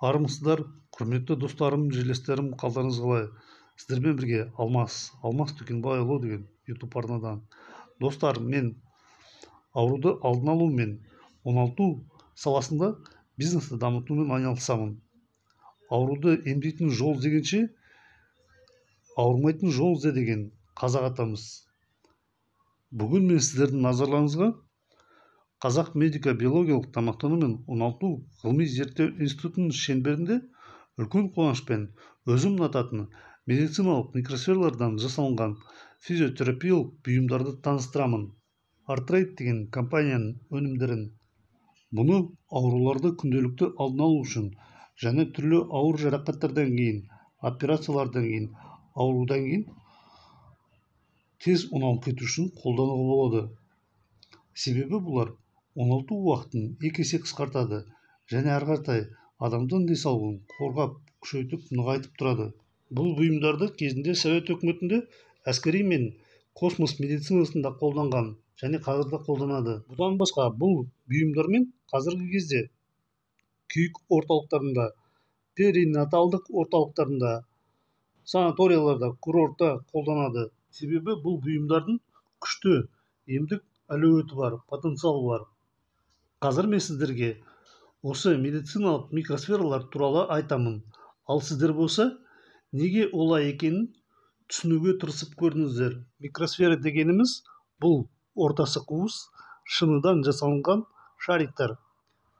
Армысыздар, құрметті достарым, жерлестерім, қалдарыңыз қалай? Сіздермен бірге Алмас Дүкенбайұлы деген YouTube арнадан. Достар, мен ауруды алдын алу мен оңалту саласында бизнесті дамытумен айналысамын. Ауруды емдейтін жол іздегенше, ауырмайтын жол ізде деген қазақ атамыз. Бүгін мен сіздердің назарларыңызға Қазақ медико-биологиялық тамақтану мен оңалту ғылыми зерттеу институтының шеңберінде үлкен қуанышпен өзім ұнататын медициналық микросфералардан жасалынған физиотерапиялық бұйымдарды таныстырамын. Артрейд деген компанияның өнімдерін. Бұны ауруларды күнделікті алдын алу үшін және түрлі ауыр жарақаттардан кейін, операциялардан кейін, аурудан кейін тез оңалып кету үшін қолдануға болады. Себебі бұлар оңалту уақытын 2 есе қысқартады және әрқартай адамдың денсаулығын қорғап, күшейтіп, нығайтып тұрады. Бұл бұйымдарды кезінде Совет өкіметінде әскери мен космос медицинасында қолданған және қазірде қолданады. Бұдан басқа бұл бұйымдармен қазіргі кезде күйік орталықтарында, перинаталдық орталықтарында, санаторияларда, курортта қолданады. Себебі бұл бұйымдардың күшті емдік әлеуеті бар, потенциалы бар. Қазір мен сіздерге осы медициналық микросфералар туралы айтамын. Ал сіздер болса, неге олай екенін түсінуге тырысып көріңіздер. Микросфера дегеніміз бұл ортасы қуыс шыныдан жасалынған шариктар.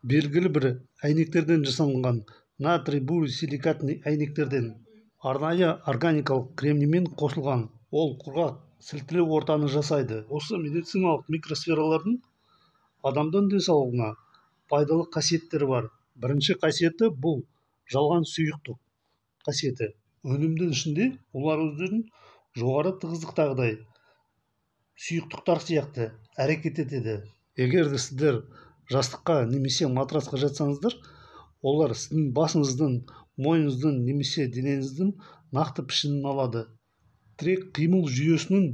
Белгілі бір әйнектерден жасалынған натрий буросиликатный әйнектерден арнайы органикалық кремниймен қосылған. Ол құрғақ сілтілі ортаны жасайды. Осы медициналық микросфералардың адамдың денсаулығына пайдалы қасиеттері бар. Бірінші қасиеті бұл жалған сұйықтық қасиеті. Өнімнің ішінде олар өздерін жоғары тығыздықтағыдай сұйықтықтар сияқты әрекет етеді. Егер де сіздер жастыққа немесе матрасқа жатсаңыздар, олар сіздің басыңыздың, мойныңыздың немесе денеңіздің нақты пішінін алады. Тірек қимыл жүйесінің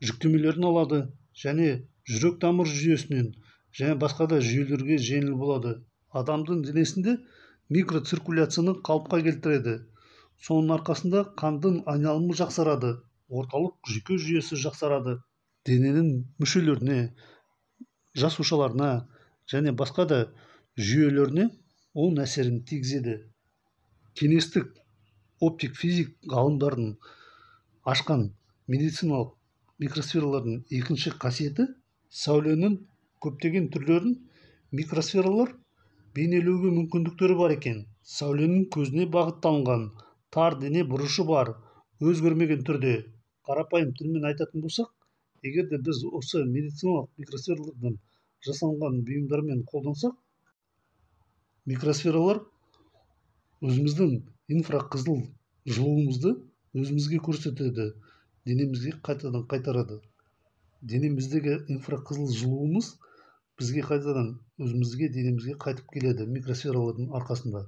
жүктемелерін алады және жүрек тамыр жүйесінен және басқа да жүйелерге жеңіл болады. Адамдың денесінде микроциркуляцияны қалыпқа келтіреді. Соның арқасында қандың айналымы жақсарады, орталық жүйке жүйесі жақсарады. Дененің мүшелеріне, жасушаларына және басқа да жүйелеріне оң әсерін тигізеді. Кеңестік оптик физик ғалымдардың ашқан медициналық микросфералардың екінші қасиеті сәуленің көптеген түрлерін микросфералар бейнелеуге мүмкіндіктері бар екен. Сәуленің көзіне бағытталған тар дене бұрышы бар, өзгермеген түрде. Қарапайым тілмен айтатын болсақ, егер де біз осы медициналық микросфералардан жасалынған бұйымдармен қолдансақ, микросфералар өзіміздің инфрақызыл жылуымызды өзімізге көрсетеді, денемізге қайтадан қайтарады. Денеміздегі инфрақызыл жылуымыз бізге қайтадан өзімізге денемізге қайтып келеді микросфералардың арқасында.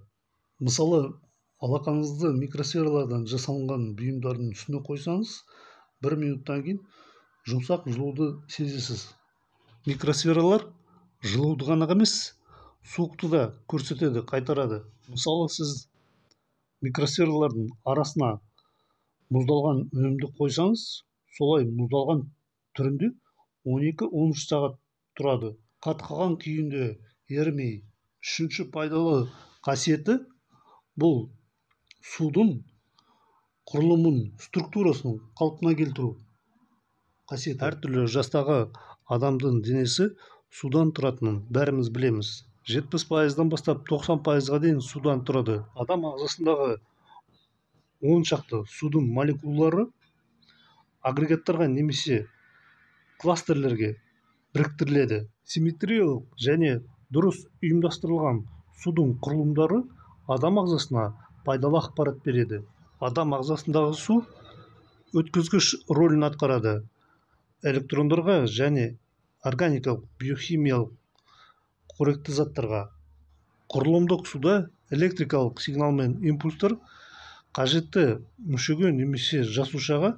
Мысалы, алақаныңызды микросфералардан жасалынған бұйымдардың үстіне қойсаңыз, 1 минуттан кейін жұмсақ жылуды сезесіз. Микросфералар жылуды ғана емес, суықты да көрсетеді, қайтарады. Мысалы, сіз микросфералардың арасына мұздалған өнімді қойсаңыз, солай мұздалған түрінде 12-13 сағат тұрады. Қатқаған күйінде ерімей. Үшінші пайдалы қасиеті бұл судың құрылымын, структурасын қалпына келтіру қасиеті. Әртүрлі жастағы адамдың денесі судан тұратынын бәріміз білеміз. 70%-дан бастап 90%-ға дейін судан тұрады. Адам ағзасындағы 10 шақты судың молекулалары агрегаттарға немесе кластерлерге біріктіріледі. Симметриялық және дұрыс ұйымдастырылған судың құрылымдары адам ағзасына пайдалы ақпарат береді. Адам ағзасындағы су өткізгіш рөлін атқарады. Электрондарға және органикалық, биохимиялық қоректі заттарға. Құрылымдық суда электрикалық сигнал мен импульстар қажетті мүшеге немесе жасушаға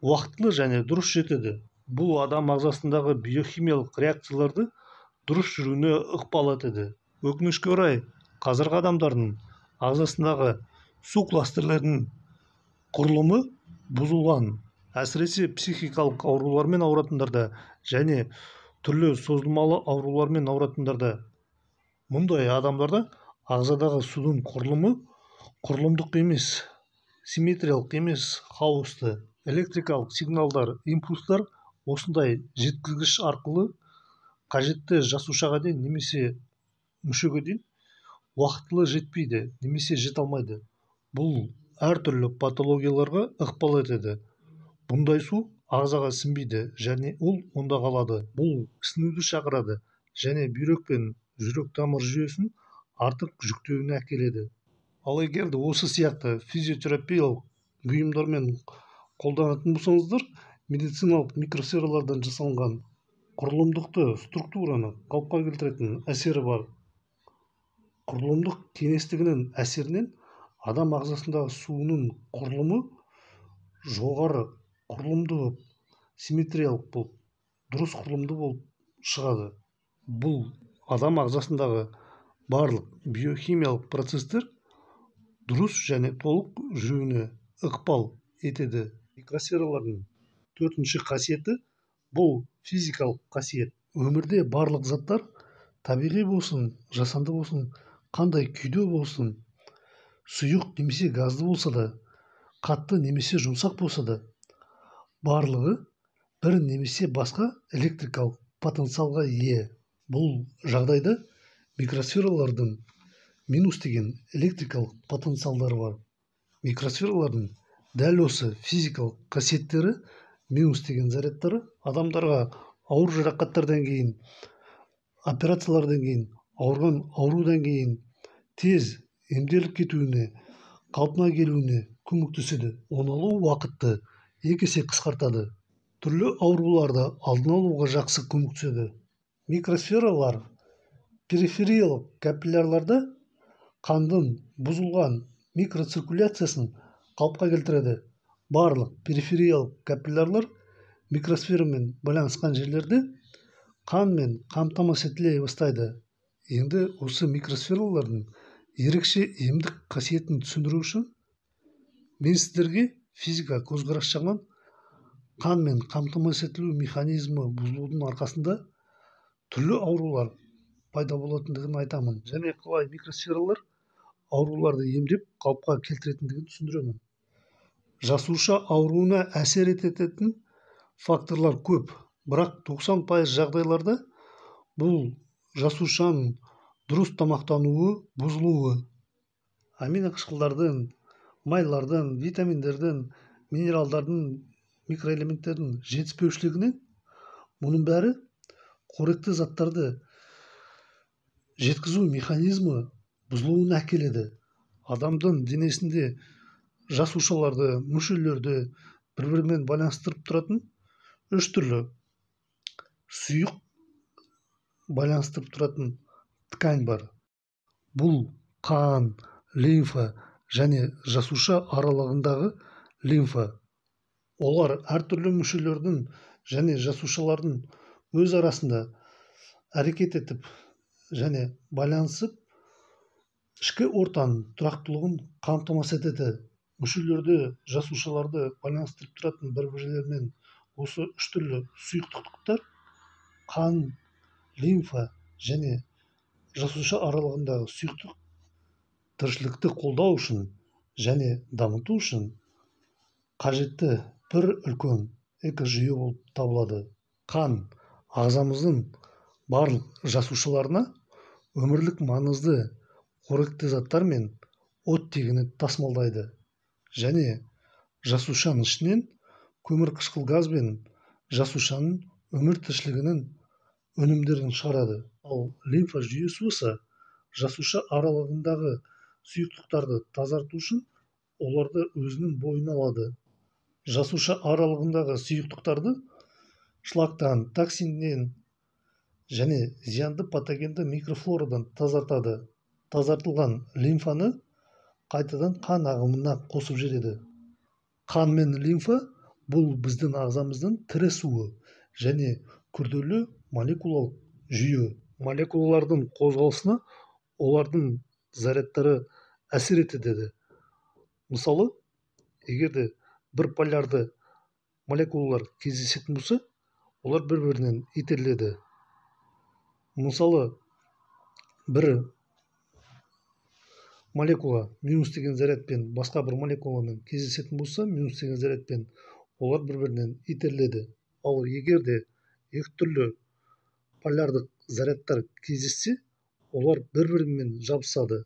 уақытылы және дұрыс жетеді. Бұл адам ағзасындағы биохимиялық реакцияларды дұрыс жүруіне ықпал етеді. Өкінішке орай, қазіргі адамдардың ағзасындағы су кластерлерінің құрылымы бұзылған, әсіресе психикалық аурулармен ауыратындарда және түрлі созылмалы аурулармен ауыратындарда. Мұндай адамдарда ағзадағы судың құрылымы құрылымдық емес, симметриялық емес, хаосты, электрикалық сигналдар, импульстар осындай жеткізгіш арқылы қажетті жасушаға дейін немесе мүшеге дейін уақытылы жетпейді немесе жете алмайды. Бұл әртүрлі патологияларға ықпал етеді. Бұндай су ағзаға сіңбейді және ол онда қалады. Бұл ісінуді шақырады және бүйрек пен жүрек тамыр жүйесін артық жүктеуіне әкеледі. Ал егер де осы сияқты физиотерапиялық бұйымдармен қолданатын болсаңыздар, медициналық микросфералардан жасалынған құрылымдықты структураны қалыпқа келтіретін әсері бар. Құрылымдық кеңістігінің әсерінен адам ағзасындағы суының құрылымы жоғары құрылымды болып, симметриялық болып, дұрыс құрылымды болып шығады. Бұл адам ағзасындағы барлық биохимиялық процестер дұрыс және толық жүруіне ықпал етеді. Микросфералардың төртінші қасиеті бұл физикалық қасиет. Өмірде барлық заттар, табиғи болсын, жасанды болсын, қандай күйде болсын, сұйық немесе газды болса да, қатты немесе жұмсақ болса да, барлығы бір немесе басқа электрикалық потенциалға ие. Бұл жағдайда микросфералардың минус деген электрикалық потенциалдары бар. Микросфералардың дәл осы физикалық қасиеттері, минус деген зарядтары адамдарға ауыр жарақаттардан кейін, операциялардан кейін, аурудан кейін тез емделіп кетуіне, қалпына келуіне көмектеседі. Оңалу уақытты екі есе қысқартады. Түрлі ауруларды алдын алуға жақсы көмектеседі. Микросфералар перифериялық капиллярларда қандың бұзылған микроциркуляциясын қалыпқа келтіреді. Барлық перифериялық капиллярлар микросферамен байланысқан жерлерде қанмен қамтамасыз етіле бастайды. Енді осы микросфералардың ерекше емдік қасиетін түсіндіру үшін мен сіздерге физика көзқарас жағынан қанмен қамтамасыз етілу механизмі бұзылудың арқасында түрлі аурулар пайда болатындығын айтамын және қалай микросфералар ауруларды емдеп қалыпқа келтіретіндігін түсіндіремін. Жасуша ауруына әсер ететін факторлар көп, бірақ 90% жағдайларда бұл жасушаның дұрыс тамақтануы бұзылуы, амин қышқылдардың, майлардың, витаминдердің, минералдардың, микроэлементтердің жетіспеушілігінен мұның бәрі қоректі заттарды жеткізу механизмі бұзылуына әкеледі. Адамдың денесінде жасушаларды, мүшелерді бір-бірімен байланыстырып тұратын үш түрлі сұйық байланыстырып тұратын ткань бар. Бұл қан, лимфа және жасуша аралығындағы лимфа. Олар әртүрлі мүшелердің және жасушалардың өз арасында әрекет етіп және байланысып ішкі ортаның тұрақтылығын қамтамасыз етеді. Мүшелерді, жасушаларды байланыстырып тұратын бір-бірлерімен осы үш түрлі сұйықтықтар қан, лимфа және жасуша аралығындағы сұйықтық тіршілікті қолдау үшін және дамыту үшін қажетті бір үлкен экожүйе болып табылады. Қан ағзамыздың барлық жасушаларына өмірлік маңызды қоректі заттар мен оттегіні тасымалдайды және жасушаның ішінен көмірқышқыл газ бен жасушаның өмір тіршілігінің өнімдерін шығарады. Ал лимфа жүйесі болса жасуша аралығындағы сұйықтықтарды тазарту үшін оларды өзінің бойына алады. Жасуша аралығындағы сұйықтықтарды шлактан, токсиннен және зиянды патогенді микрофлорадан тазартады. Тазартылған лимфаны қайтадан қан ағымына қосып жібереді. Қан мен лимфа бұл біздің ағзамыздың тірі суы және күрделі молекулалық жүйе. Молекулалардың қозғалысына олардың зарядтары әсер етеді деді. Мысалы, егерде бір полярды молекулалар кездесетін болса, олар бір-бірінен итеріледі. Мысалы, бір молекула минус деген зарядпен басқа бір молекуламен кездесетін болса, минус деген зарядпен олар бір-бірінен итеріледі. Ал егерде екі түрлі полярдық зарядтар кездессе, олар бір-бірімен жабысады.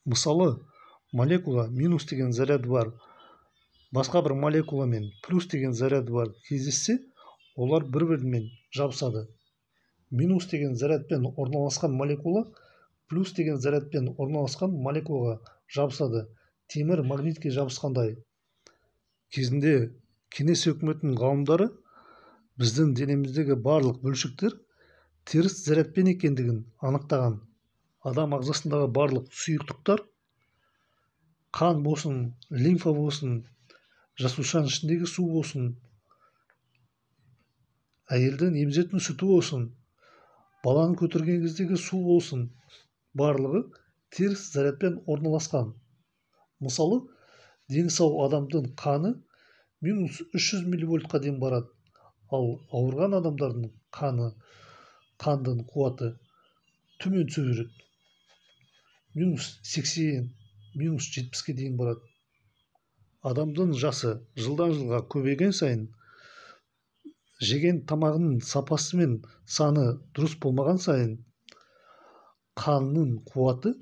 Мысалы, молекула минус деген заряды бар басқа бір молекуламен плюс деген заряды бар кездессе, олар бір-бірімен жабысады. Минус деген зарядпен орналасқан молекула плюс деген зарядпен орналасқан молекулаға жабысады. Темір магнитке жабысқандай. Кезінде кеңес өкіметінің ғалымдары біздің денеміздегі барлық бөлшектер теріс зарядпен екендігін анықтаған. Адам ағзасындағы барлық сұйықтықтар, қан болсын, лимфа болсын, жасушаның ішіндегі су болсын, әйелдің емізетін сүті болсын, баланы көтерген кездегі су болсын, барлығы теріс зарядпен орналасқан. Мысалы, дені сау адамдың қаны минус 300 милливольтқа дейін барады, ал ауырған адамдардың қандың қуаты төмен түсе береді. Минус 80, минус 70-ке дейін барады. Адамдың жасы жылдан жылға көбейген сайын, жеген тамағының сапасы мен саны дұрыс болмаған сайын, қанның қуаты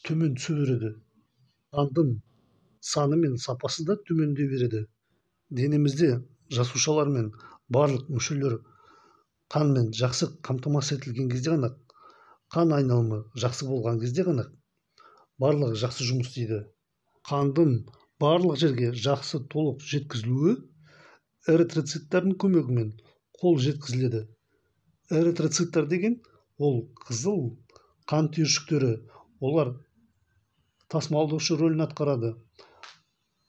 төмен түсе береді. Қандың саны мен сапасы да төмендей береді. Денемізде жасушалар мен барлық мүшелер қанмен жақсы қамтамасыз етілген кезде ғана, қан айналымы жақсы болған кезде ғана барлығы жақсы жұмыс істейді. Қандың барлық жерге жақсы толық жеткізілуі эритроциттердің көмегімен қол жеткізіледі. Эритроциттер деген ол қызыл қан түйіршіктері, олар тасымалдаушы рөлін атқарады.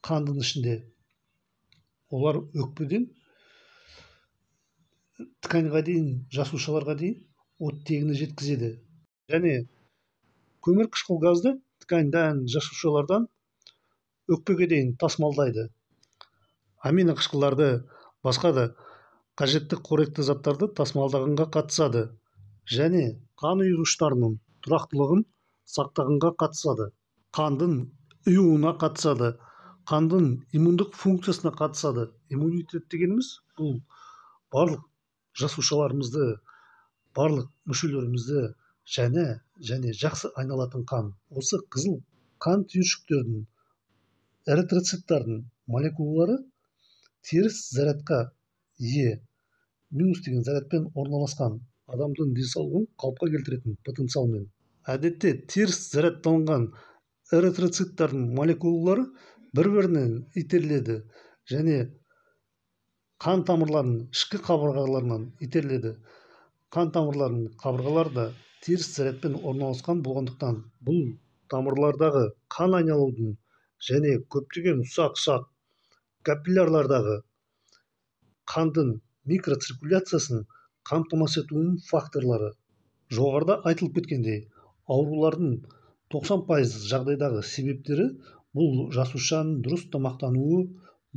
Қандың ішінде олар өкпеден тканьға дейін, жасушаларға дейін оттегіні жеткізеді. Және көмірқышқыл газды тканьдан, жасушалардан өкпеге дейін тасымалдайды. Аминоқышқылдарды, басқа да қажетті қоректі заттарды тасымалдағанға қатысады. Және қан ұйғыштарының тұрақтылығын сақтағанға қатысады. Қандың ұюына қатысады. Қандың иммундық функциясына қатысады. Иммунитет дегеніміз бұл барлық жасушаларымызды, барлық мүшелерімізді және жақсы айналатын қан. Осы қызыл қан түйіршіктердің, эритроциттердің молекулалары теріс зарядқа ие, минус деген зарядпен орналасқан, адамдың денсаулығын қалыпқа келтіретін потенциалмен. Әдетте теріс зарядталынған эритроциттердің молекулалары бір-бірінен итеріледі және қан тамырларының ішкі қабырғаларынан итеріледі. Қан тамырларының қабырғалары да теріс зарядпен орналасқан болғандықтан, бұл тамырлардағы қан айналудың және көптеген ұсақ-ұсақ капиллярлардағы қандың микроциркуляциясын қамтамасыз етуінің факторлары. Жоғарыда айтылып кеткендей, аурулардың 90% жағдайдағы себептері бұл жасушаның дұрыс тамақтануы,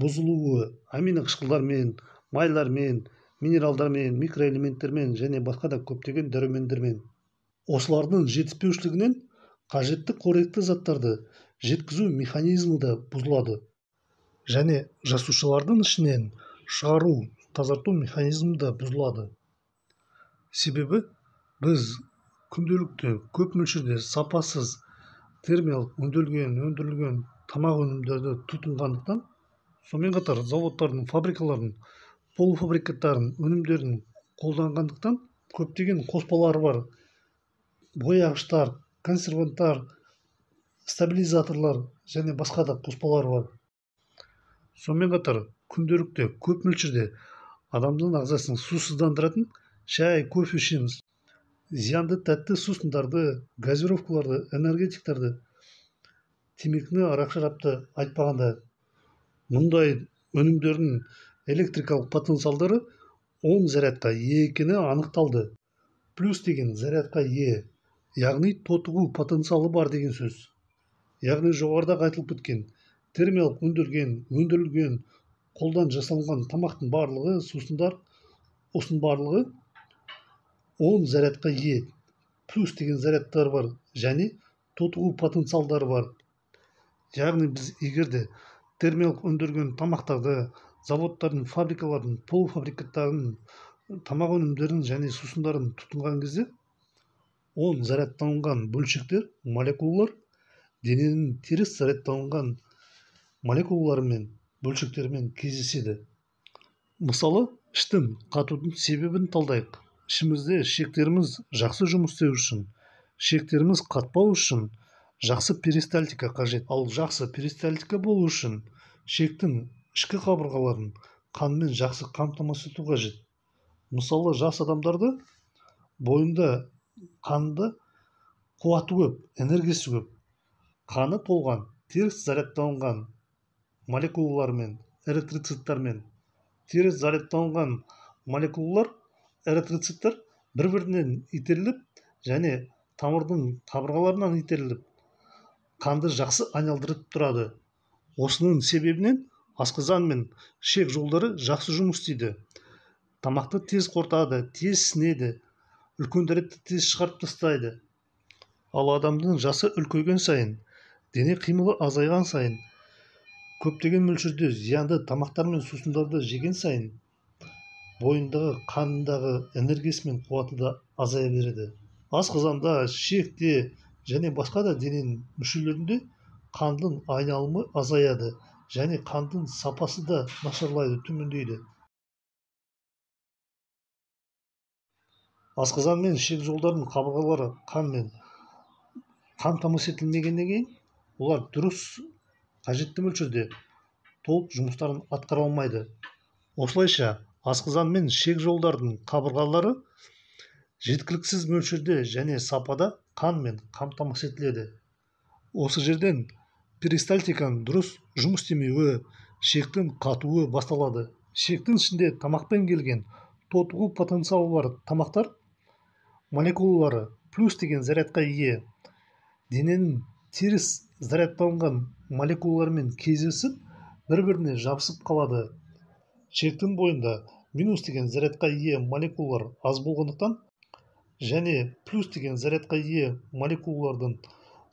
бұзылуы, аминоқышқылдармен, майлармен, минералдармен, микроэлементтермен және басқа да көптеген дәрумендермен. Осылардың жетіспеушілігінен қажетті қоректі заттарды жеткізу механизмі де бұзылады. Және жасушалардың ішінен шығару, тазарту механизмі де бұзылады. Себебі біз күнделікті көп мөлшерде сапасыз термиялық өндірілген тамақ өнімдерді тұтынғандықтан, сонымен қатар заводтардың, фабрикалардың, полуфабрикаттардың өнімдерін қолданғандықтан көптеген қоспалары бар, бояғыштар, консерванттар, стабилизаторлар және басқа да қоспалар бар. Сонымен қатар күнделікті көп мөлшерде адамның ағзасын сусыздандыратын шай, кофе ішеміз. Зиянды тәтті сусындарды, газировкаларды, энергетиктерді, темекіні, арақ шарапты айтпағанда, мұндай өнімдердің электрикалық потенциалдары 10 зарядқа ие екені анықталды. Плюс деген зарядқа ие, яғни тотығу потенциалы бар деген сөз. Яғни жоғарыда айтылып кеткен термиялық өндірілген қолдан жасалған тамақтың барлығы, сусындар, осының барлығы 10 зарядқа ие, плюс деген зарядтар бар және тотығу потенциалдары бар. Яғни біз егерде термиялық өндірген тамақтарды, заводтардың, фабрикалардың, полуфабрикаттардың тамақ өнімдерін және сусындарын тұтынған кезде 10 зарядталынған бөлшектер, молекулалар дененің теріс зарядталынған молекулаларымен, бөлшектерімен кездеседі. Мысалы, іштің қатудың себебін талдайық. Ішімізде ішектеріміз жақсы жұмыс істеу үшін, ішектеріміз қатпау үшін жақсы перистальтика қажет. Ал жақсы перистальтика болу үшін ішектің ішкі қабырғаларын қанмен жақсы қамтамасыз ету қажет. Мысалы, жас адамдарды бойында қанында қуаты көп, энергиясы көп, қаны толған, теріс зарядталынған молекулалармен, эритроциттармен, теріс зарядталынған молекулалар, эритроциттар бір-бірінен итеріліп және тамырдың қабырғаларынан итеріліп қанды жақсы айналдырып тұрады. Осының себебінен асқазан мен ішек жолдары жақсы жұмыс істейді. Тамақты тез қорытады, тез сіңеді, үлкен дәретті тез шығарып тастайды. Ал адамның жасы үлкейген сайын, дене қимылы азайған сайын, көптеген мөлшерде зиянды тамақтар мен сусындарды жеген сайын, бойындағы қанындағы энергиясы мен қуаты да азая береді. Асқазанда, ішекте және басқа да дененің мүшелерінде қандың айналымы азаяды және қандың сапасы да нашарлайды, төмендейді. Асқазан мен ішек жолдарының қабырғалары қанмен қамтамасыз етілмегеннен кейін, олар дұрыс қажетті мөлшерде толық жұмыстарын атқара алмайды. Осылайша асқазан мен ішек жолдардың қабырғалары жеткіліксіз мөлшерде және сапада қанмен қамтамасыз етіледі. Осы жерден перистальтиканың дұрыс жұмыс істемеуі, ішектің қатуы басталады. Ішектің ішінде тамақпен келген тотығу потенциалы бар тамақтар молекулалары плюс деген зарядқа ие, дененің теріс зарядталынған молекулалармен кездесіп, бір-біріне жабысып қалады. Ішектің бойында минус деген зарядқа ие молекулалар аз болғандықтан және плюс деген зарядқа ие молекулалардың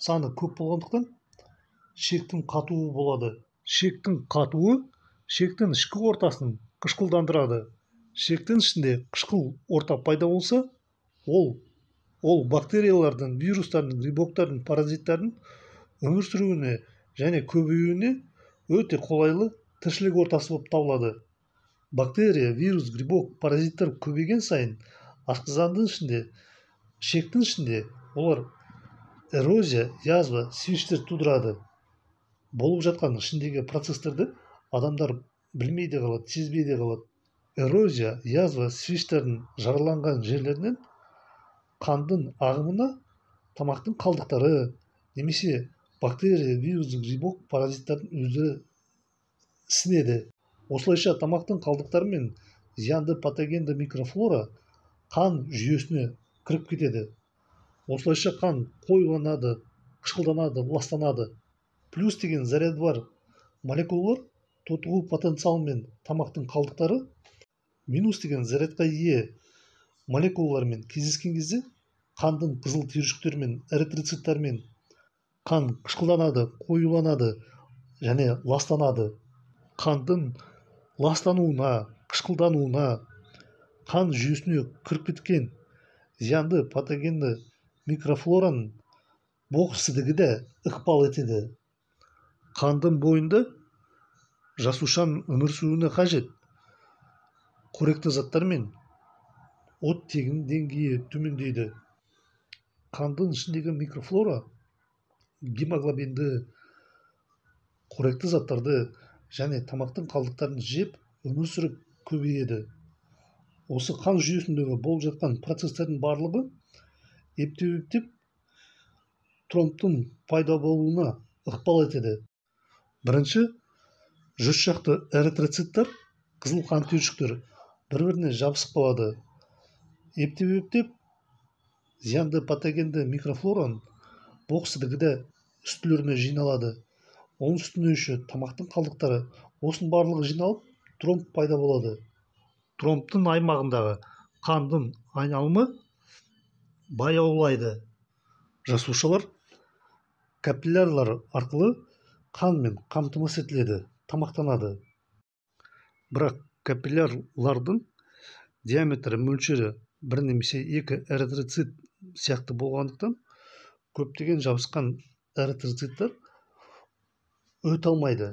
саны көп болғандықтан ішектің қатуы болады. Ішектің қатуы ішектің ішкі ортасын қышқылдандырады. Ішектің ішінде қышқыл орта пайда болса, ол бактериялардың, вирустардың, грибоктардың, паразиттардың өмір сүруіне және көбеюіне өте қолайлы тіршілік ортасы болып табылады. Бактерия, вирус, грибок, паразиттар көбейген сайын асқазанның ішінде, ішектің ішінде олар эрозия, язва, свиштер тудырады. Болып жатқан ішіндегі процестерді адамдар білмейді қалады, сезбейді қалады. Эрозия, язва, свиштердің жараланған жерлерінен қандың ағымына тамақтың қалдықтары немесе бактерия, вирус, грибок, паразиттардың өздері сіңеді. Осылайша тамақтың қалдықтары мен зиянды патогенді микрофлора қан жүйесіне кіріп кетеді. Осылайша қан қоюланады, қышқылданады, ластанады. Плюс деген заряд бар молекулалар тотығу потенциалымен тамақтың қалдықтары минус деген зарядқа ие молекулалармен кездескен кезде қандың қызыл түйіршіктермен, эритроциттармен қан қышқылданады, қоюланады және ластанады. Қандың ластануына, қышқылдануына, қан жүйесіне кіріп кеткен зиянды патогенді микрофлораның боқсыздығы да ықпал етеді. Қандың бойында жасушаның өмір сүруіне қажет қоректі заттар мен оттегінің деңгейі төмендейді. Қандың ішіндегі микрофлора гемоглобинді, қоректі заттарды және тамақтың қалдықтарын жеп өмір сүріп көбейеді. Осы қан жүйесіндегі болып жатқан процестердің барлығы ептеп тромбтың пайда болуына ықпал етеді. Бірінші, жүз шақты эритроциттар, қызыл қан түйіршіктері бір-біріне жабысып қалады. Ептеп зиянды патогенді микрофлораның боксідігіде үстілеріне жиналады. Оның үстіне үші тамақтың қалдықтары. Осының барлығы жиналып, тромб пайда болады. Тромбтың аймағындағы қандың айналымы баяулайды. Жасушалар капиллярлар арқылы қанмен қамтамасыз етіледі, тамақтанады. Бірақ капиллярлардың диаметрі мөлшері бір немесе екі эритроцит сияқты болғандықтан көптеген жабысқан эритроциттер өте алмайды.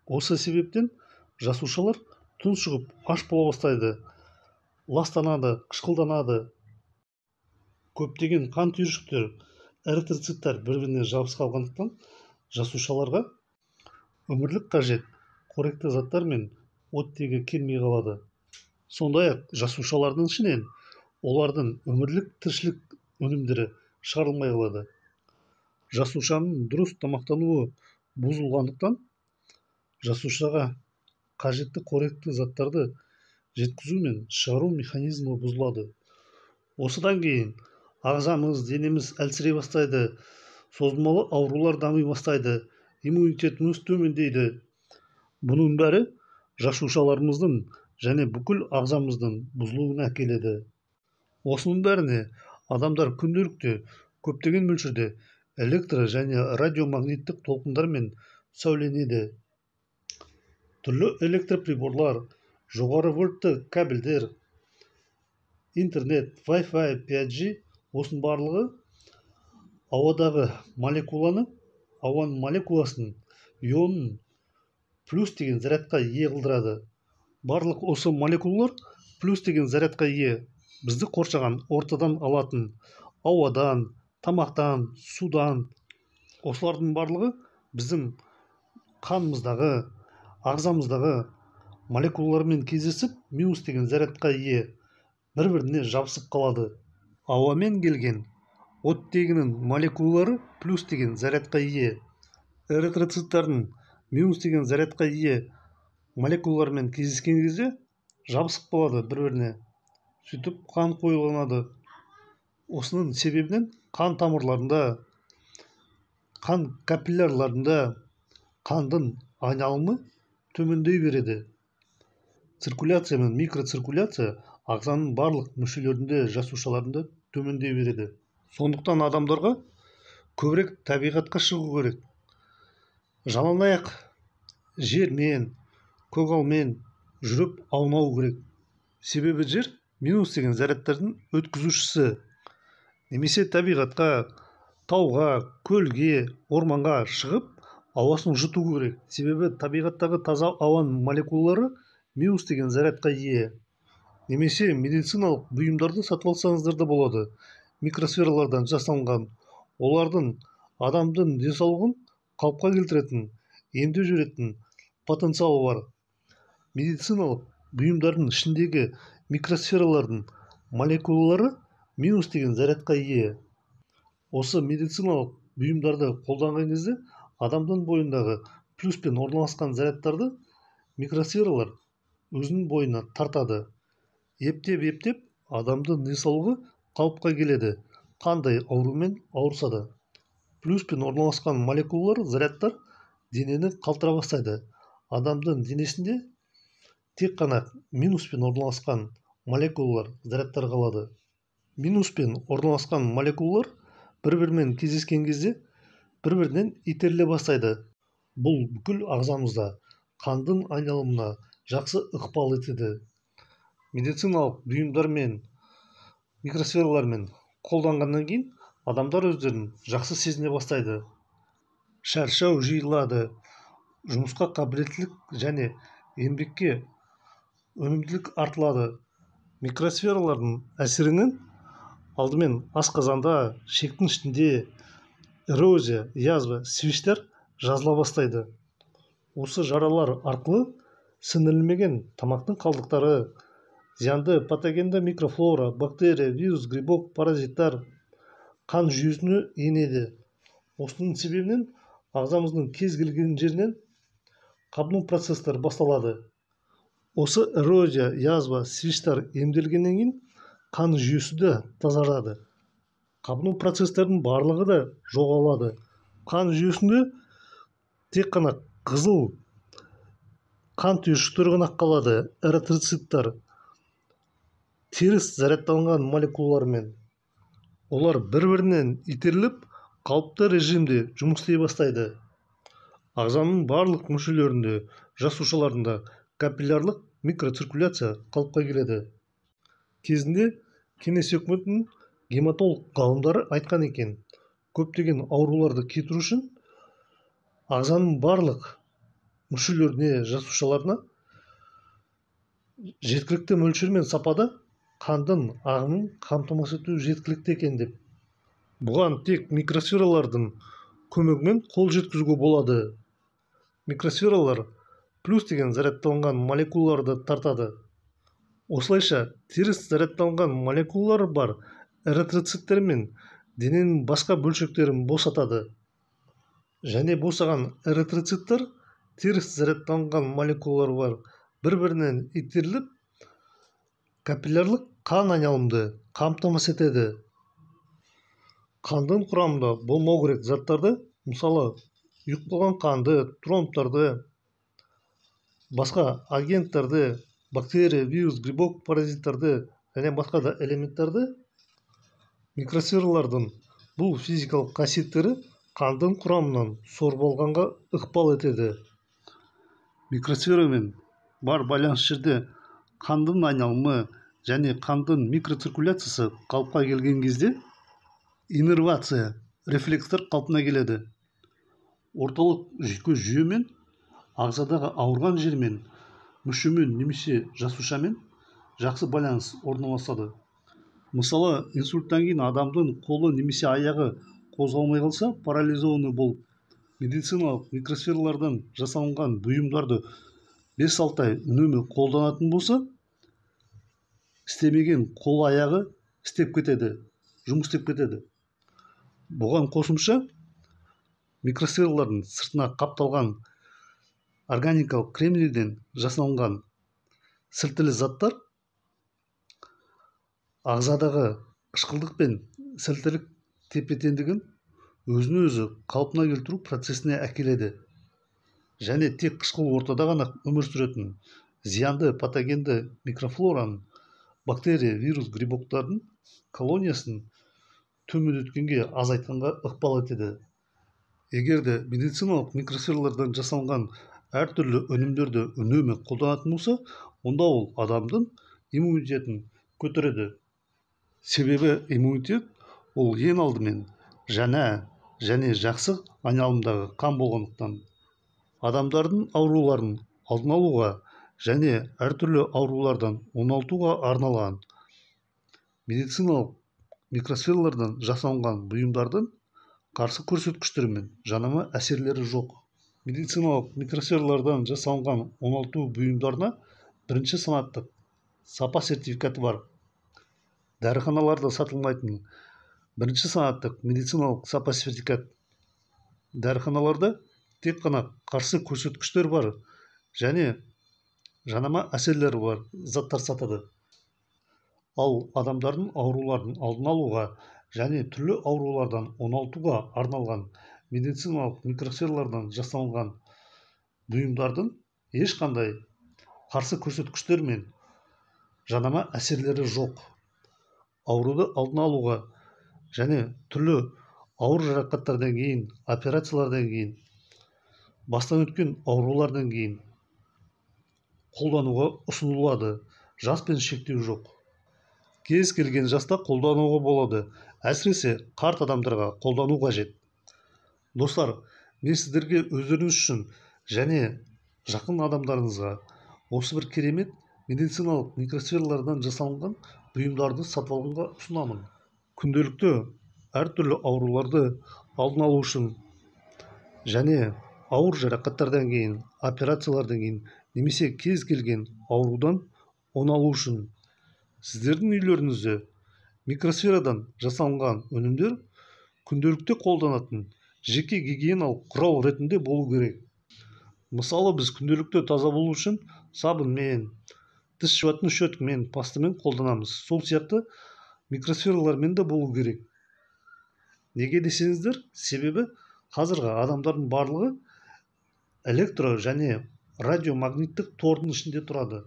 Осы себептен жасушалар тұншығып аш бола бастайды, ластанады, қышқылданады. Көптеген қан түйіршіктер, эритроциттер бір-біріне жабысып қалғандықтан жасушаларға өмірлік қажет қоректі заттар мен оттегі келмей қалады. Сондай-ақ жасушалардың ішінен олардың өмірлік тіршілік өнімдері шығарылмай қалады. Жасушаның дұрыс тамақтануы бұзылғандықтан жасушаға қажетті қоректі заттарды жеткізу мен шығару механизмі бұзылады. Осыдан кейін ағзамыз, денеміз әлсірей бастайды, созылмалы аурулар дами бастайды, иммунитетіміз төмендейді. Бұның бәрі жасушаларымыздың және бүкіл ағзамыздың бұзылуына әкеледі. Осының бәріне адамдар күнделікті көптеген мөлшерде электро және радиомагниттік толқындармен сәуленеді. Түрлі электроприборлар, жоғары вольтты кабельдер, интернет, Wi-Fi, 5G осының барлығы ауадағы ауаның молекуласын ионын плюс деген зарядқа ие қылдырады. Барлық осы молекулалар плюс деген зарядқа ие. Бізді қоршаған ортадан алатын ауадан, тамақтан, судан. Осылардың барлығы біздің қанымыздағы, ағзамыздағы молекулалармен кездесіп, минус деген зарядқа ие, бір-біріне жабысып қалады. Ауамен келген оттегінің молекулалары плюс деген зарядқа ие. Эритроциттердің минус деген зарядқа ие молекулалармен кездескен кезде жабысып қалады бір-біріне. Сөйтіп қан қоюланады. Осының себебінен қан тамырларында, қан капиллярларында қандың айналымы төмендей береді. Циркуляция мен микроциркуляция ағзаның барлық мүшелерінде, жасушаларында төмендей береді. Сондықтан адамдарға көбірек табиғатқа шығу керек. Жалаң аяқ жермен, көгалмен жүріп аунау керек. Себебі жер минус деген зарядтардың өткізушісі. Немесе табиғатқа, тауға, көлге, орманға шығып ауасын жұту керек. Себебі табиғаттағы таза ауаның молекулалары минус деген зарядқа ие. Немесе медициналық бұйымдарды сатып алсаңыздар да болады. Микросфералардан жасалынған. Олардың адамдың денсаулығын қалыпқа келтіретін, емдеу жүретін потенциалы бар. Медициналық бұйымдардың ішіндегі микросфералардың молекулалары минус деген зарядқа ие. Осы медициналық бұйымдарды қолданған кезде адамдың бойындағы плюспен орналасқан зарядтарды микросфералар өзінің бойына тартады. Ептеп адамдың денсаулығы қалыпқа келеді. Қандай аурумен ауырса да. Плюспен орналасқан молекулалар, зарядтар денені қалтыра бастайды. Адамдың денесінде тек қана минуспен орналасқан молекулалар, зарядтар қалады. Минуспен орналасқан молекулалар бір-бірімен кездескен кезде бір-бірінен итеріле бастайды. Бұл бүкіл ағзамызда қандың айналымына жақсы ықпал етеді. Медициналық бұйымдармен, микросфералармен қолданғаннан кейін адамдар өздерін жақсы сезіне бастайды. Шаршау жиылады, жұмысқа қабілеттілік және еңбекке өнімділік артылады. Микросфералардың әсерінен алдымен асқазанда, шектің ішінде эрозия, язва, свиштер жазыла бастайды. Осы жаралар арқылы сіңірілмеген тамақтың қалдықтары, зиянды патогенді микрофлора, бактерия, вирус, грибок, паразиттар қан жүйесіне енеді. Осының себебінен ағзамыздың кез келген жерінен қабыну процестері басталады. Осы эрозия, язва, свиштер емделгеннен кейін қан жүйесі де тазарады. қабыну процестердің барлығы да жоғалады. Қан жүйесінде тек қана қызыл қан түйіршіктері ғана қалады. Эритроциттер теріс зарядталған молекулалармен олар бір-бірінен итеріліп қалыпты режимде жұмыс істей бастайды. Ағзаның барлық мүшелерінде, жасушаларында капиллярлық микроциркуляция қалыпқа келеді. Кезінде кеңес өкіметінің гематолог ғалымдары айтқан екен, көптеген ауруларды кетіру үшін ағзаның барлық мүшелеріне, жасушаларына жеткілікті мөлшер мен сапада қандың ағымын қамтамасыз ету жеткілікті екен деп. Бұған тек микросфералардың көмегімен қол жеткізуге болады. Микросфералар плюс деген зарядталған молекулаларды тартады. Осылайша теріс зарядталған молекулалар бар эритроциттер мен дененің басқа бөлшектерін босатады. Және босаған эритроциттер теріс зарядталған молекулалар бар бір-бірінен итеріліп капиллярлық қан айналымды қамтамасыз етеді. Қандың құрамында болмау керек заттарды, мысалы ұйықталған қанды, тромбтарды, басқа агенттерді, бактерия, вирус, грибок, паразиттарды және басқа да элементтерді микросфералардың бұл физикалық қасиеттері қандың құрамынан сорып алғанға ықпал етеді. Микросферамен бар байланыс жерде қандың айналымы және қандың микроциркуляциясы қалыпқа келген кезде иннервация, рефлекстер қалпына келеді. Орталық жүйке жүйемен, ағзадағы ауырған жермен, мүшемен немесе жасушамен жақсы байланыс орналасады. Мысалы, инсульттан кейін адамдың қолы немесе аяғы қозғалмай қалса, парализованный болып, медициналық микросфералардан жасалынған бұйымдарды 5-6 ай үнемі қолданатын болса, істемеген қол аяғы істеп кетеді, жұмыс істеп кетеді. Бұған қосымша микросфералардың сыртына қапталған органикалық кремнийден жасалынған сілтілі заттар ағзадағы қышқылдық пен сілтілік тепе-теңдігін өзін-өзі қалпына келтіру процесіне әкеледі. Және тек қышқыл ортада ғана өмір сүретін зиянды патогенді микрофлораның, бактерия, вирус, грибоктардың колониясын төмендеткенге, азайтқанға ықпал етеді. Егер де медициналық микросфералардан жасалған әртүрлі өнімдерді үнемі қолданатын болса, онда ол адамдың иммунитетін көтереді. Себебі иммунитет ол ең алдымен жаңа және жақсы айналымдағы қан болғандықтан, адамдардың ауруларын алдын алуға және әртүрлі аурулардан оңалтуға арналған медициналық микросфералардан жасалынған бұйымдардың қарсы көрсеткіштері мен жанама әсерлері жоқ. Медициналық микросфералардан жасалынған оңалту бұйымдарына бірінші санаттық сапа сертификаты бар. Дәріханаларда сатылмайтын бірінші санаттық медициналық сапа сертификат. Дәріханаларда тек қана қарсы көрсеткіштер бар және жанама әсерлері бар заттар сатады. Ал адамдардың ауруларын алдын алуға және түрлі аурулардан оңалтуға арналған медициналық микросфералардан жасалынған бұйымдардың ешқандай қарсы көрсеткіштер мен жанама әсерлері жоқ. Ауруды алдын алуға және түрлі ауыр жарақаттардан кейін, операциялардан кейін, бастан өткен аурулардан кейін қолдануға ұсынылады. Жас пен шектеу жоқ. Кез келген жаста қолдануға болады. Әсіресе қарт адамдарға қолдану қажет. Достар, мен сіздерге өздеріңіз үшін және жақын адамдарыңызға осы бір керемет медициналық микросфералардан жасалынған бұйымдарды сатып алуға ұсынамын. Күнделікті әртүрлі ауруларды алдын алу үшін және ауыр жарақаттардан кейін, операциялардан кейін немесе кез келген аурудан оңалу үшін сіздердің үйлеріңізде микросферадан жасалынған өнімдер күнделікті қолданатын жеке гигиеналық құрал ретінде болу керек. Мысалы, біз күнделікті таза болу үшін сабынмен, тіс жуатын щеткамен, пастамен қолданамыз. Сол сияқты микросфералармен де болу керек. Неге десеңіздер, себебі қазіргі адамдардың барлығы электро және радиомагниттік тордың ішінде тұрады.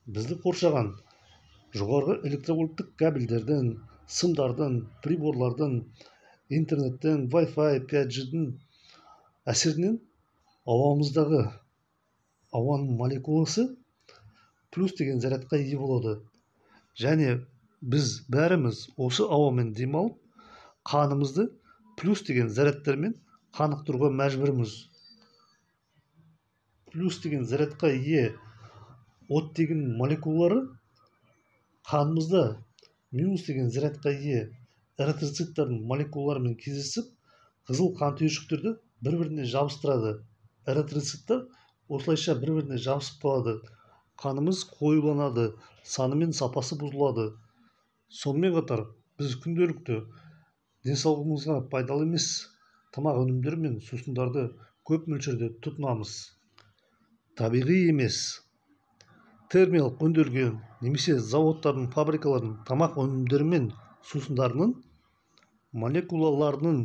Бізді қоршаған жоғарғы электровольттық кабельдердің, сымдардың, приборлардың, интернеттің, Wi-Fi, 5G-дің әсерінен ауамыздағы ауаның молекуласы плюс деген зарядқа ие болады. Және біз бәріміз осы ауамен демалып, қанымызды плюс деген зарядтармен қанықтыруға мәжбүрміз. Плюс деген зарядқа ие оттегінің молекулалары қанымызда минус деген зарядқа ие эритроциттардың молекулаларымен кездесіп, қызыл қан түйіршіктерді бір-біріне жабыстырады. Эритроциттар осылайша бір-біріне жабысып қалады. Қанымыз қоюланады, саны мен сапасы бұзылады. Сонымен қатар біз күнделікті денсаулығымызға пайдалы емес тамақ өнімдері мен сусындарды көп мөлшерде тұтынамыз. Табиғи емес, термиялық өңделген немесе заводтардың, фабрикалардың тамақ өнімдері мен сусындарының молекулаларының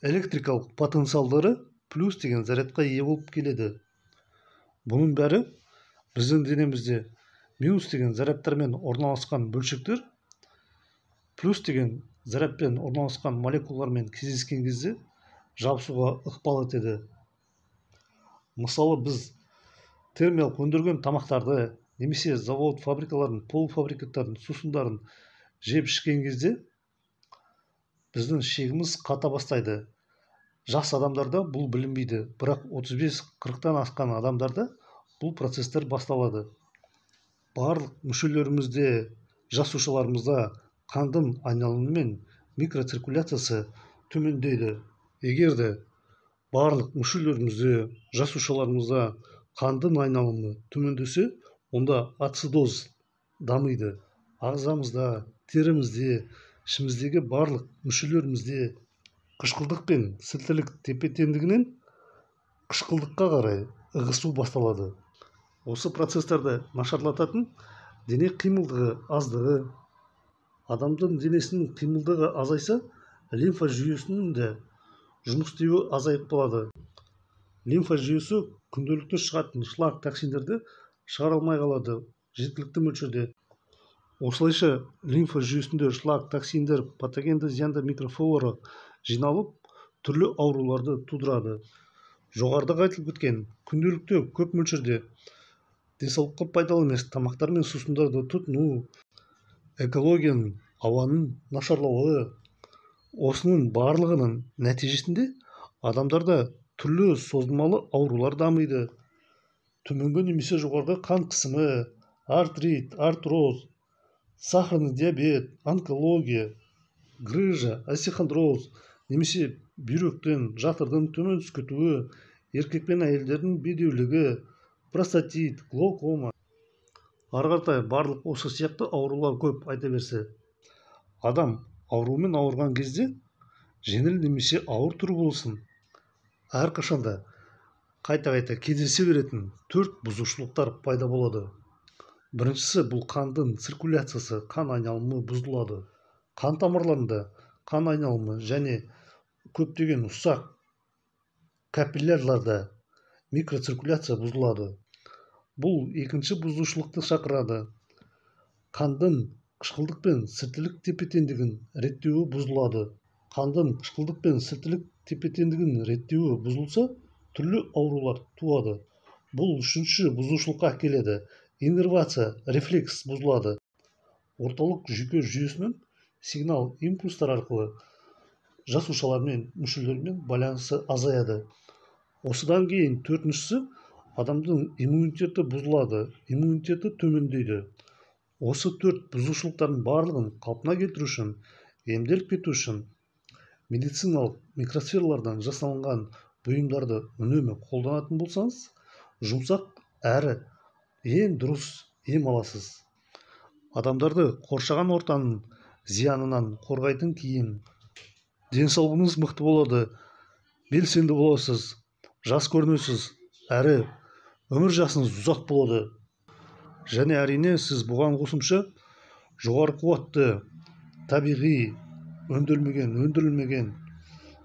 электрикалық потенциалдары плюс деген зарядқа ие болып келеді. Бұның бәрі біздің денемізде минус деген зарядтармен орналасқан бөлшектер плюс деген зарядпен орналасқан молекулалармен кездескен кезде жабысуға ықпал етеді. Мысалы, біз термиялық өндірген тамақтарды немесе завод, фабрикалардың, полуфабрикаттардың сусындарын жеп ішкен кезде біздің ішегіміз қата бастайды. Жас адамдарда бұл білінбейді, бірақ 35-40-тан асқан адамдарда бұл процестер басталады. Барлық мүшелерімізде, жасушаларымызда қандың айналымы мен микроциркуляциясы төмендейді. Егерде барлық мүшелерімізде, жасушаларымызда қандың айналымы төмендесе, онда ацидоз дамиды. Ағзамызда, терімізде, ішіміздегі барлық мүшелерімізде қышқылдық пен сілтілік тепе-теңдігінен қышқылдыққа қарай ығысу басталады. Осы процестерді нашарлататын дене қимылдығы аздығы. Адамдың денесінің қимылдығы азайса, лимфа жүйесінің де жұмыс істеуі азайып қалады. Лимфа жүйесі күнделікті шығатын шлак токсиндерді шығара алмай қалады жеткілікті мөлшерде. Осылайша лимфа жүйесінде шлак токсиндер, патогенді зиянды микрофлора жиналып, түрлі ауруларды тудырады. Жоғарыда айтылып кеткен күнделікті көп мөлшерде денсаулыққа пайдалы емес тамақтар мен сусындарды тұтыну, экологияның, ауаның нашарлауы, осының барлығының нәтижесінде адамдарда түрлі созылмалы аурулар дамиды. Төменгі немесе жоғарғы қан қысымы, артрит, артроз, сахарный диабет, онкология, грыжа, остеохондроз немесе бүйректің, жатырдың төмен түсіп кетуі, еркек пен әйелдердің бедеулігі, простатит, глаукома. Ары қаратай барлық осы сияқты аурулар көп айта берсе. Адам аурумен ауырған кезде жеңіл немесе ауыр түрі болсын, әрқашанда қайта-қайта кездесе беретін 4 бұзушылықтар пайда болады. Біріншісі бұл қандың циркуляциясы, қан айналымы бұзылады. Қан тамырларында қан айналымы және көптеген ұсақ капиллярларда микроциркуляция бұзылады. Бұл екінші бұзушылықты шақырады. Қандың қышқылдық пен сілтілік тепе-теңдігін реттеуі бұзылады. Қандың қышқылдық пен сілтілік тепе-теңдігін реттеуі бұзылса, түрлі аурулар туады. Бұл үшінші бұзушылыққа әкеледі. Иннервация, рефлекс бұзылады. Орталық жүйке жүйесінің сигнал импульстар арқылы жасушалармен, мүшелермен байланысы азаяды. Осыдан кейін төртіншісі адамдың иммунитеті бұзылады, иммунитеті төмендейді. Осы 4 бұзушылықтардың барлығын қалпына келтіру үшін, емделіп кету үшін медициналық микросфералардан жасалынған бұйымдарды үнемі қолданатын болсаңыз, жұмсақ әрі ең дұрыс ем аласыз. Адамдарды қоршаған ортаның зиянынан қорғайтын киім. Денсаулығыңыз мықты болады, белсенді боласыз, жас көрінесіз, әрі өмір жасыңыз ұзақ болады. Және әрине сіз бұған қосымша жоғары қуатты табиғи өндірілмеген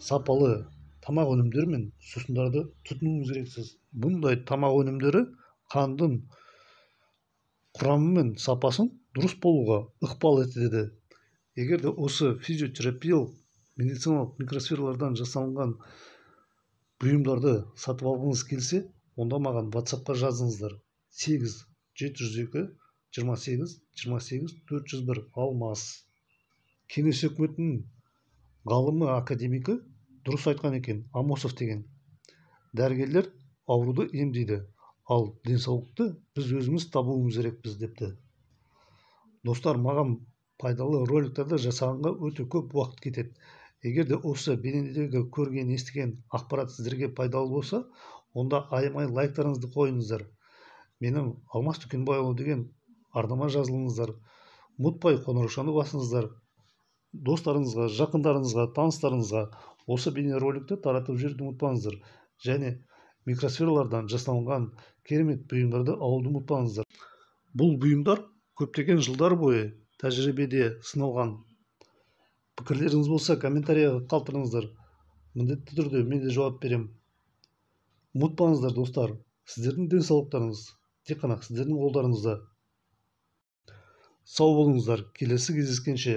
сапалы тамақ өнімдері мен сусындарды тұтынуыңыз керексіз. Бұндай тамақ өнімдері қандың құрамы мен сапасын дұрыс болуға ықпал етеді. Егер де осы физиотерапиялық медициналық микросфералардан жасалынған бұйымдарды сатып алғыңыз келсе, онда маған WhatsApp-қа жазыңыздар. 8-702-28-28-401 Алмас. Кеңес өкіметінің ғалымы академикі дұрыс айтқан екен, Амосов деген. Дәрігерлер ауруды емдейді, ал денсаулықты біз өзіміз табуымыз керекпіз депті. Достар, маған пайдалы роликтерді жасағанға өте көп уақыт кетеді. Егер де осы бейнедегі көрген, естіген ақпарат сіздерге пайдалы болса, онда аямай лайктарыңызды қойыңыздар. Менің Алмас Дүкенбайұлы деген арнама жазылыңыздар. Ұмытпай қоңыраушаны басыңыздар. Достарыңызға, жақындарыңызға, таныстарыңызға осы бейнероликті таратып жіберуді ұмытпаңыздар. Және микросфералардан жасалынған керемет бұйымдарды алуды ұмытпаңыздар. Бұл бұйымдар көптеген жылдар бойы тәжірибеде сыналған. Пікірлеріңіз болса комментарияға қалдырыңыздар. Міндетті түрде мен де жауап беремін. Ұмытпаңыздар достар, сіздердің денсаулықтарыңыз тек қана сіздердің қолдарыңызда. Сау болыңыздар, келесі кездескенше.